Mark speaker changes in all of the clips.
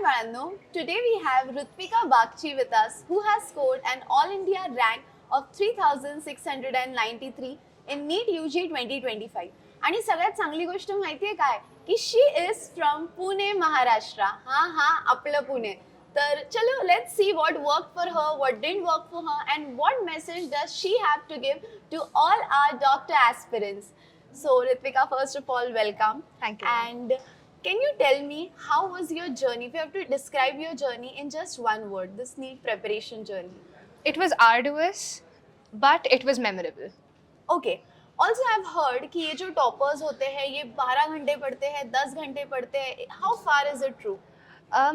Speaker 1: baळांनो, today we have Rutvika Bagchi with us, who has scored an All India rank of 3693 in NEET UG 2025. आणि सगळ्यात चांगली गोष्ट माहितीये काय की she is from Pune Maharashtra. हा आपलं पुणे. तर चलो let's see what work for her, what didn't work for her and what message does she have to give to all our doctor aspirants. So Ritvika, first of all, welcome.
Speaker 2: Thank you.
Speaker 1: And can you tell me how was your journey? If you have to describe your journey in just one word, this NEET preparation journey.
Speaker 2: It was arduous, but it was memorable.
Speaker 1: Okay. Also, I've heard कि ये जो toppers होते हैं ये 12 घंटे पढ़ते हैं, 10 घंटे पढ़ते हैं. How far is it true?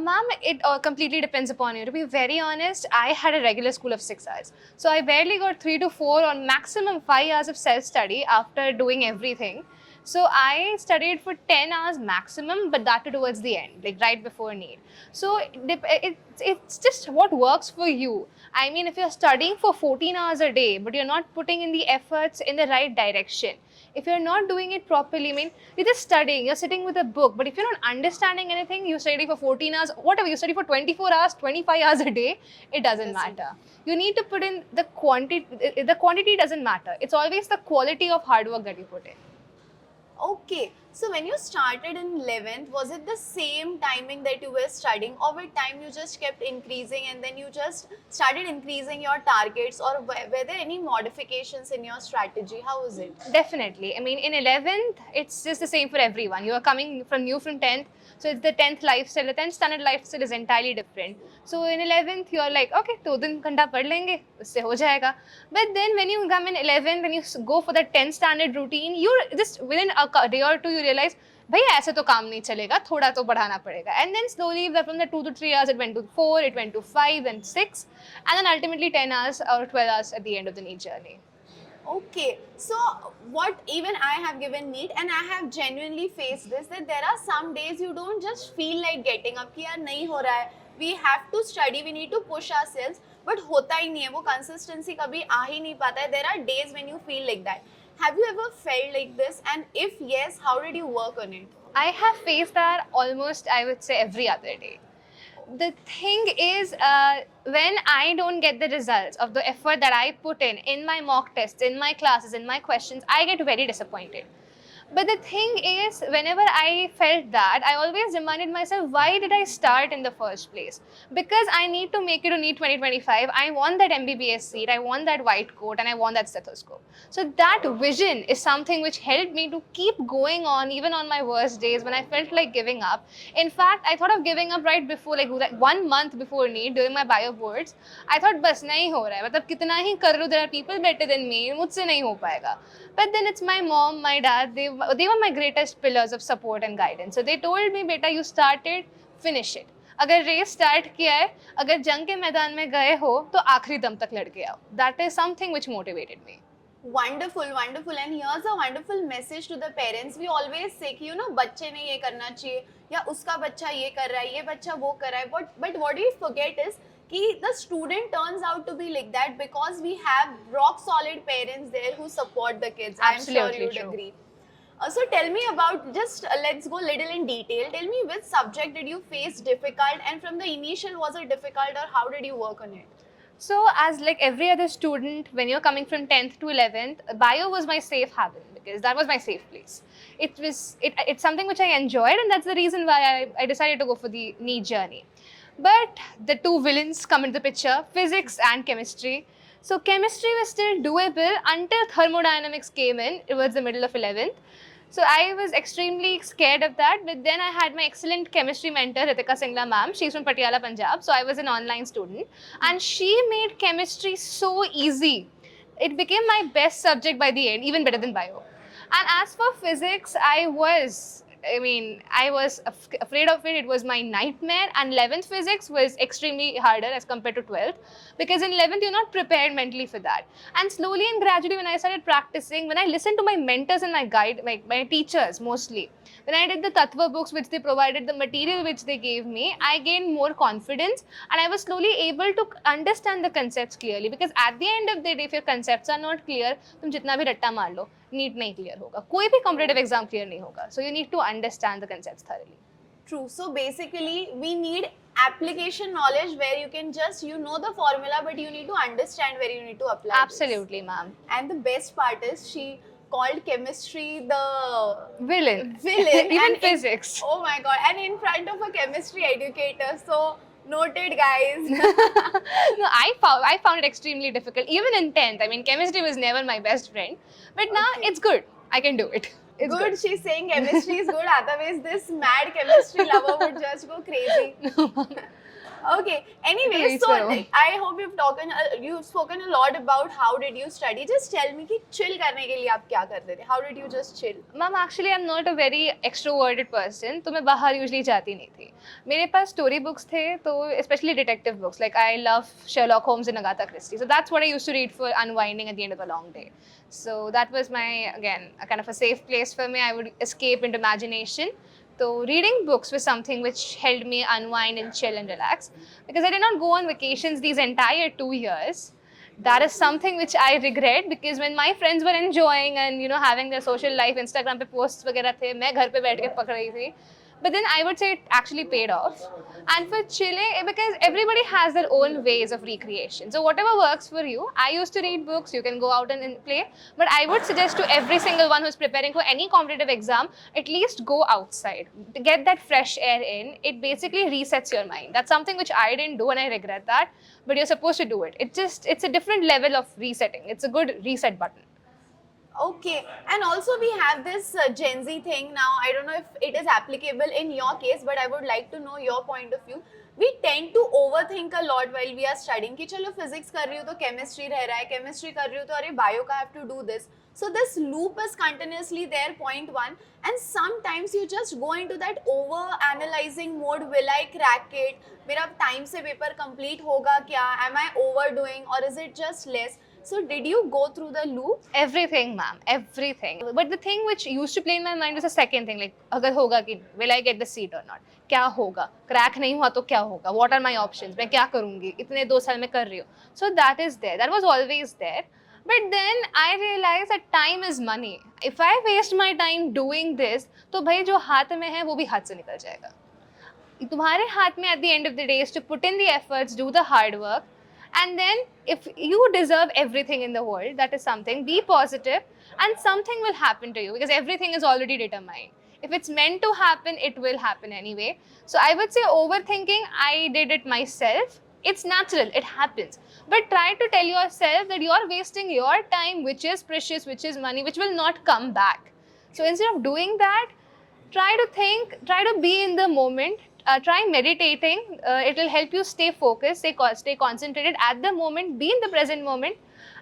Speaker 2: Ma'am, it completely depends upon you. To be very honest, I had a regular school of 6 hours. So I barely got 3 to 4 or maximum 5 hours of self-study after doing everything. So I studied for 10 hours maximum, but that too towards the end, like right before NEET. So it's just what works for you. I mean, if you're studying for 14 hours a day, but you're not putting in the efforts in the right direction, if you're not doing it properly, I mean, you're just studying, you're sitting with a book, but if you're not understanding anything, you study for 14 hours, whatever, you study for 24 hours, 25 hours a day, it doesn't matter. You need to put in the quantity doesn't matter. It's always the quality of hard work that you put in.
Speaker 1: Okay, so when you started in 11th, was it the same timing that you were studying, or with time you just kept increasing and then you just started increasing your targets, or were there any modifications in your strategy? How was it?
Speaker 2: Definitely. I mean, in 11th, it's just the same for everyone. You are coming from new from 10th, so it's the 10th lifestyle. The 10th standard lifestyle is entirely different. So in 11th, you're like, okay, 2 घंटा पढ़ लेंगे, उससे हो जाएगा. But then when you come in 11th and you go for the 10th standard routine, you're just within a day or two, you realize, भैया ऐसे तो काम नहीं चलेगा, थोड़ा तो बढ़ाना पड़ेगा. And then slowly from the 2 to 3 hours, it went to 4, it went to 5, then 6, and then ultimately 10 hours or 12 hours at the end of the NEET journey.
Speaker 1: Okay, so what even I have given NEET and I have genuinely faced this, that there are some days you don't just feel like getting up कि यार नहीं हो रहा है, we have to study, we need to push ourselves, but होता ही नहीं है, वो consistency कभी आ ही नहीं पाता है. There are days when you feel like that. Have you ever felt like this, and if yes, how did you work on it?
Speaker 2: I have faced that almost, I would say, every other day. The thing is, when I don't get the results of the effort that I put in my mock tests, in my classes, in my questions, I get very disappointed. But the thing is, whenever I felt that, I always reminded myself, why did I start in the first place? Because I need to make it to NEET 2025. I want that MBBS seat, I want that white coat, and I want that stethoscope. So that vision is something which helped me to keep going on, even on my worst days when I felt like giving up. In fact, I thought of giving up right before, like 1 month before NEET, during my bio boards. I thought, बस नहीं हो रहा है, मतलब कितना ही कर लूँ, there are people better than me, मुझसे नहीं हो पाएगा. But then it's my mom, my dad, they were my greatest pillars of support and guidance. So they told me, beta, you started, finish it. अगर race start किया है, अगर जंग के मैदान में गए हो, तो आखिरी दम तक लड़ के आओ. That is something which motivated me.
Speaker 1: Wonderful, wonderful. And here's a wonderful message to the parents. We always say कि बच्चे ने ये करना चाहिए, या उसका बच्चा ये कर रहा है, ये बच्चा वो कर रहा है. But what we forget is कि the student turns out to be like that because we have rock solid parents there who support the kids.
Speaker 2: Absolutely
Speaker 1: I'm sure you'd
Speaker 2: true.
Speaker 1: agree. So tell me about, just let's go little in detail. Tell me, which subject did you face difficult, and from the initial was it difficult, or how did you work on it?
Speaker 2: So as like every other student, when you're coming from 10th to 11th, bio was my safe haven because that was my safe place. It's something which I enjoyed, and that's the reason why I decided to go for the NEET journey. But the two villains come into the picture, physics and chemistry. So chemistry was still doable until thermodynamics came in towards the middle of 11th. So I was extremely scared of that, but then I had my excellent chemistry mentor, Ritika Singla ma'am. She's from Patiala, Punjab. So I was an online student, and she made chemistry so easy. It became my best subject by the end, even better than bio. And as for physics, I was afraid of it. It was my nightmare. And 11th physics was extremely harder as compared to 12th, because in 11th you're not prepared mentally for that. And slowly and gradually, when I started practicing, when I listened to my mentors and my guide, my teachers mostly, when I did the Tattva books which they provided, the material which they gave me, I gained more confidence, and I was slowly able to understand the concepts clearly. Because at the end of the day, if your concepts are not clear, तुम जितना भी रट्टा मार लो, NEET नहीं clear होगा, कोई भी competitive exam clear नहीं होगा. So you need to understand the concepts thoroughly.
Speaker 1: True. So basically, we need application knowledge where you can just, you know the formula, but you need to understand where you need to apply this.
Speaker 2: Absolutely, ma'am.
Speaker 1: And the best part is she called chemistry the
Speaker 2: Villain.
Speaker 1: villain.
Speaker 2: Even
Speaker 1: and
Speaker 2: physics.
Speaker 1: oh my god, and in front of a chemistry educator. So noted, guys.
Speaker 2: No, I found it extremely difficult, even in 10th. I mean, chemistry was never my best friend, but now
Speaker 1: Okay.
Speaker 2: it's good. I can do it. It's
Speaker 1: Good, she's saying chemistry is good, otherwise this mad chemistry lover would just go crazy. Okay. Anyway,
Speaker 2: Very
Speaker 1: so
Speaker 2: so.
Speaker 1: like, I hope you've spoken a lot about how did you study. Just tell me कि chill करने के लिए आप क्या करते थे? How did you just chill?
Speaker 2: Mom, actually, I'm not a very extroverted person, तो मैं बाहर usually जाती नहीं थी. मेरे पास story books थे, तो especially detective books. Like I love Sherlock Holmes and Agatha Christie. So that's what I used to read for unwinding at the end of a long day. So that was my, again, a kind of a safe place for me. I would escape into imagination. So reading books was something which helped me unwind and chill and relax, because I did not go on vacations these entire 2 years. That is something which I regret, because when my friends were enjoying and having their social life, Instagram पे posts वगैरह थे, मैं घर पे बैठ के पक रही थी. But then I would say it actually paid off. And for chilling, because everybody has their own ways of recreation. So whatever works for you. I used to read books, you can go out and play. But I would suggest to every single one who's preparing for any competitive exam, at least go outside. To get that fresh air in, it basically resets your mind. That's something which I didn't do and I regret that. But you're supposed to do it. It's a different level of resetting. It's a good reset button.
Speaker 1: Okay, and also we have this Gen Z thing now. I don't know if it is applicable in your case, but I would like to know your point of view. We tend to overthink a lot while we are studying. कि चलो physics कर रही हूँ तो chemistry रह रहा है, chemistry कर रही हूँ तो अरे bio का have to do this. So this loop is continuously there, point one. And sometimes you just go into that over analyzing mode. Will I crack it? मेरा time से paper complete होगा क्या? Am I overdoing or is it just less? So did you go through the loop?
Speaker 2: Everything, ma'am, everything. But the thing which used to play in my mind was the second thing, like अगर होगा कि will I get the seat or not? क्या होगा? Crack नहीं हुआ तो क्या होगा? What are my options? मैं क्या करूँगी? इतने 2 साल में कर रही हूँ. So that is there. That was always there. But then I realized that time is money. If I waste my time doing this, तो भाई जो हाथ में है वो भी हाथ से निकल जाएगा. तुम्हारे हाथ में at the end of the day is to put in the efforts, do the hard work. And then if you deserve everything in the world, that is something, be positive and something will happen to you, because everything is already determined. If it's meant to happen, it will happen anyway. So I would say overthinking, I did it myself. It's natural, it happens. But try to tell yourself that you're wasting your time, which is precious, which is money, which will not come back. So instead of doing that, try to think, try to be in the moment. Try meditating. It will help you stay focused, stay concentrated at the moment, be in the present moment.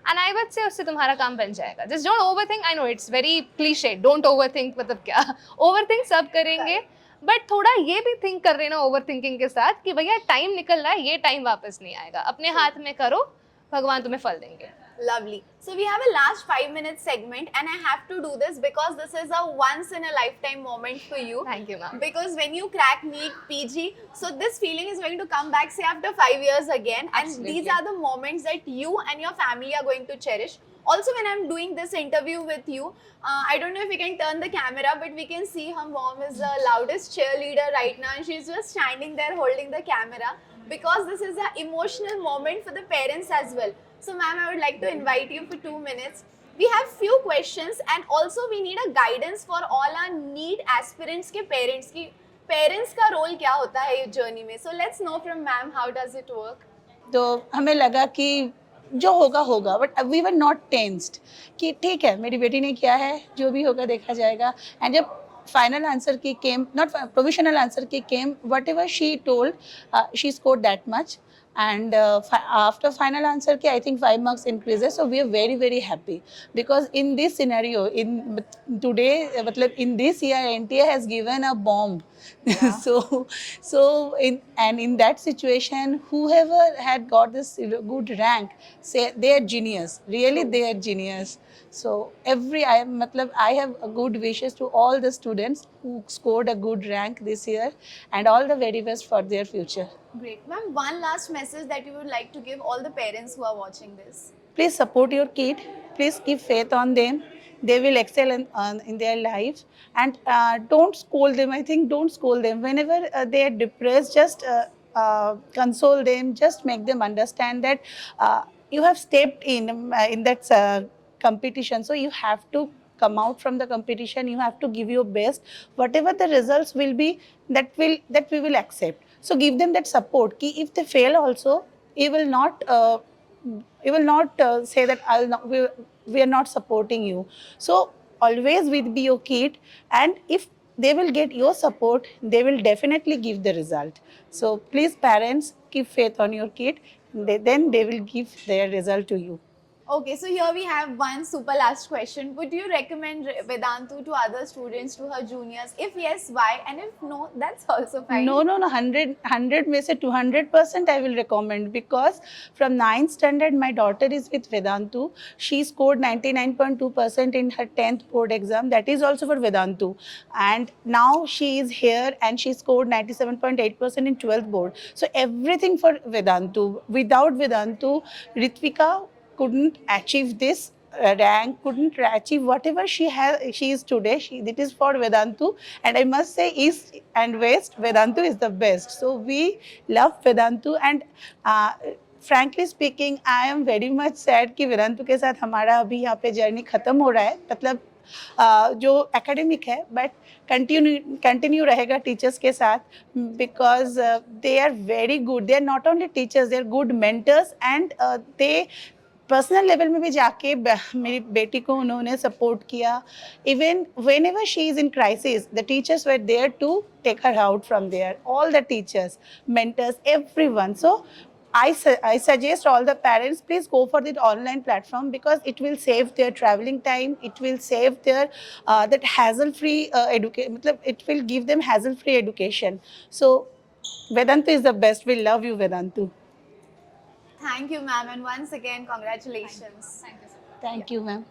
Speaker 2: And I would say उससे तुम्हारा काम बन जाएगा. Just don't overthink. I know it's very cliche. Don't overthink. मतलब क्या? Overthink सब करेंगे. But थोड़ा ये भी think कर रहे ना overthinking के साथ कि भैया time निकल रहा है, ये time वापस नहीं आएगा. अपने हाथ में करो, भगवान तुम्हें फल देंगे.
Speaker 1: Lovely. So we have a last 5-minute segment and I have to do this because this is a once in a lifetime moment for you.
Speaker 2: Thank you, ma'am.
Speaker 1: Because when you crack NEET, PG, so this feeling is going to come back say after 5 years again.
Speaker 2: Absolutely.
Speaker 1: And these are the moments that you and your family are going to cherish. Also, when I'm doing this interview with you, I don't know if we can turn the camera, but we can see her mom is the loudest cheerleader right now and she's just standing there holding the camera because this is an emotional moment for the parents as well. So ma'am, I would like to invite you for 2 minutes. We have few questions and also we need a guidance for all our NEET aspirants के parents की parents का role क्या होता है ये journey में. So let's know from ma'am how does it work.
Speaker 3: तो हमें लगा कि जो होगा होगा, but we were not tensed कि ठीक है मेरी बेटी ने किया है, जो भी होगा देखा जाएगा. एंड जब final answer key came, not provisional answer key came, whatever she told she scored that much. And after final answer ki I think 5 marks increases, so we are very very happy because in this scenario in today matlab in this year NTA has given a bomb. Yeah. so in that situation whoever had got this good rank, say they are genius, really they are genius. So I have a good wishes to all the students who scored a good rank this year and all the very best for their future.
Speaker 1: Great. Ma'am, one last message that you would like to give all the parents who are watching this.
Speaker 3: Please support your kid. Please keep faith on them. They will excel in their lives. And don't scold them. I think don't scold them. Whenever they are depressed, just console them, just make them understand that you have stepped in that competition, so you have to come out from the competition, you have to give your best. Whatever the results will be, that we will accept. So give them that support ki if they fail also, you will not say that we are not supporting you. So always with be your kid, and if they will get your support, they will definitely give the result. So please parents, keep faith on your kid. Then they will give their result to you.
Speaker 1: Okay, so here we have one super last question. Would you recommend Vedantu to other students, to her juniors? If yes, why? And if no, that's also fine.
Speaker 3: No, 100 में से 200% I will recommend, because from 9th standard my daughter is with Vedantu. She scored 99.2% in her 10th board exam. That is also for Vedantu. And now she is here and she scored 97.8% in 12th board. So everything for Vedantu. Without Vedantu, Ritvika couldn't achieve this rank, couldn't achieve whatever she is today. It is for Vedantu, and I must say east and west Vedantu is the best. So we love Vedantu, and frankly speaking I am very much sad कि वेदांतु के साथ हमारा अभी यहाँ पे journey खत्म हो रहा है. मतलब जो एकेडमिक है बट कंटिन्यू रहेगा टीचर्स के साथ, because they are very good. They are not only teachers, they are good mentors, and they personal level में भी जाके मेरी बेटी को उन्होंने सपोर्ट किया. Even whenever she is in crisis, the teachers were there to take her out from there. All the teachers, mentors, everyone. So I suggest all the parents, please go for the online platform, because it will save their traveling time, it will save their that hassle-free education. It will give them hassle-free education. So Vedantu is the best. We love you, Vedantu.
Speaker 1: Thank you, ma'am, and once again, congratulations.
Speaker 2: Thank you so much.
Speaker 3: Thank you, ma'am.